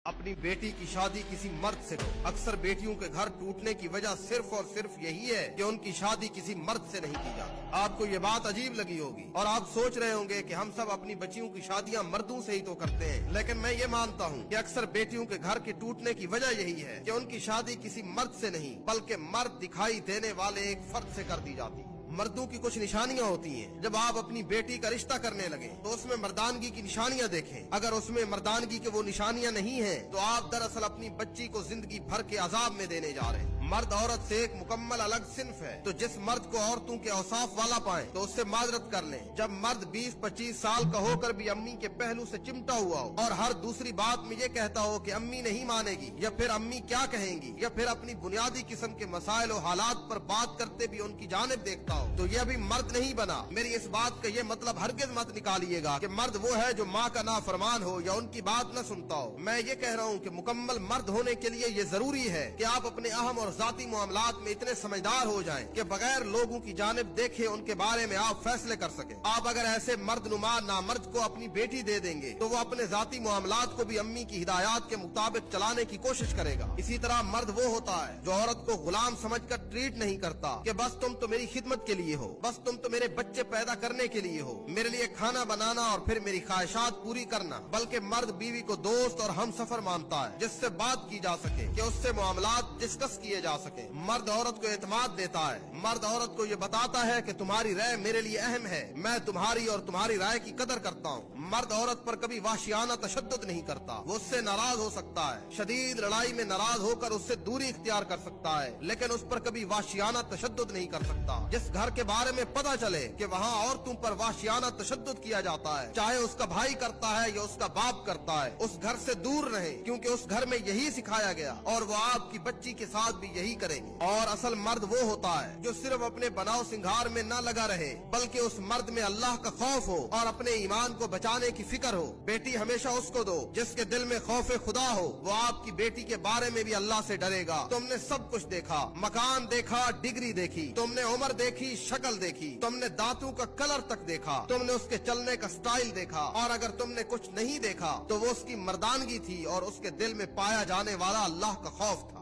अपनी बेटी की शादी किसी मर्द से हो। अक्सर बेटियों के घर टूटने की वजह सिर्फ और सिर्फ यही है कि उनकी शादी किसी मर्द से नहीं की जाती। आपको ये बात अजीब लगी होगी और आप सोच रहे होंगे कि हम सब अपनी बच्चियों की शादियां मर्दों से ही तो करते हैं, लेकिन मैं ये मानता हूँ कि अक्सर बेटियों के घर के टूटने की वजह यही है कि उनकी शादी किसी मर्द से नहीं बल्कि मर्द दिखाई देने वाले एक फर्द से कर दी जाती है। मर्दों की कुछ निशानियां होती हैं। जब आप अपनी बेटी का रिश्ता करने लगे तो उसमें मर्दानगी की निशानियां देखें। अगर उसमें मर्दानगी की वो निशानियां नहीं हैं, तो आप दरअसल अपनी बच्ची को जिंदगी भर के अजाब में देने जा रहे हैं। मर्द औरत से एक मुकम्मल अलग सिन्फ है। तो जिस मर्द को औरतों के औसाफ वाला पाए तो उससे माजरत कर लें। जब मर्द 20-25 साल का होकर भी अम्मी के पहलू से चिमटा हुआ हो और हर दूसरी बात में ये कहता हो कि अम्मी नहीं मानेगी या फिर अम्मी क्या कहेंगी या फिर अपनी बुनियादी किस्म के मसाइल और हालात पर बात करते भी उनकी जानिब देखता हो, तो यह भी मर्द नहीं बना। मेरी इस बात का ये मतलब हरगिज मत निकालिएगा कि मर्द वो है जो माँ का नाफरमान हो या उनकी बात न सुनता हो। मैं ये कह रहा हूँ कि मुकम्मल मर्द होने के लिए ये जरूरी है कि आप अपने अहम और जाती मामलात में इतने समझदार हो जाएं कि बगैर लोगों की जानिब देखे उनके बारे में आप फैसले कर सके। आप अगर ऐसे मर्दनुमा नामर्द को अपनी बेटी दे देंगे तो वो अपने जाती मामलात को भी अम्मी की हिदायत के मुताबिक चलाने की कोशिश करेगा। इसी तरह मर्द वो होता है जो औरत को गुलाम समझकर ट्रीट नहीं करता कि बस तुम तो मेरी खिदमत के लिए हो, बस तुम तो मेरे बच्चे पैदा करने के लिए हो, मेरे लिए खाना बनाना और फिर मेरी ख्वाहिशात पूरी करना। बल्कि मर्द बीवी को दोस्त और हम सफर मानता है जिससे बात की जा सके, कि उससे मामलात डिस्कस किए जा सके। मर्द औरत को एतमाद देता है। मर्द औरत को ये बताता है कि तुम्हारी राय मेरे लिए अहम है, मैं तुम्हारी और तुम्हारी राय की कदर करता हूँ। मर्द औरत पर कभी वाशियाना तशद्दुद नहीं करता। वो उससे नाराज हो सकता है, शदीद लड़ाई में नाराज होकर उससे दूरी इख्तियार कर सकता है, लेकिन उस पर कभी वाशियाना तशद्दुद नहीं कर सकता। जिस घर के बारे में पता चले कि वहाँ औरतों पर वाशियाना तशद्दुद किया जाता है, चाहे उसका भाई करता है या उसका बाप करता है, उस घर से दूर रहे, क्योंकि उस घर में यही सिखाया गया और वो आपकी बच्ची के साथ भी यही करेंगे। और असल मर्द वो होता है जो सिर्फ अपने बनाव सिंगार में न लगा रहे, बल्कि उस मर्द में अल्लाह का खौफ हो और अपने ईमान को बचाने की फिक्र हो। बेटी हमेशा उसको दो जिसके दिल में खौफ खुदा हो। वो आपकी बेटी के बारे में भी अल्लाह से डरेगा। तुमने सब कुछ देखा, मकान देखा, डिग्री देखी, तुमने उम्र देखी, शक्ल देखी, तुमने दांतों का कलर तक देखा, तुमने उसके चलने का स्टाइल देखा, और अगर तुमने कुछ नहीं देखा तो वो उसकी मर्दानगी थी और उसके दिल में पाया जाने वाला अल्लाह का खौफ था।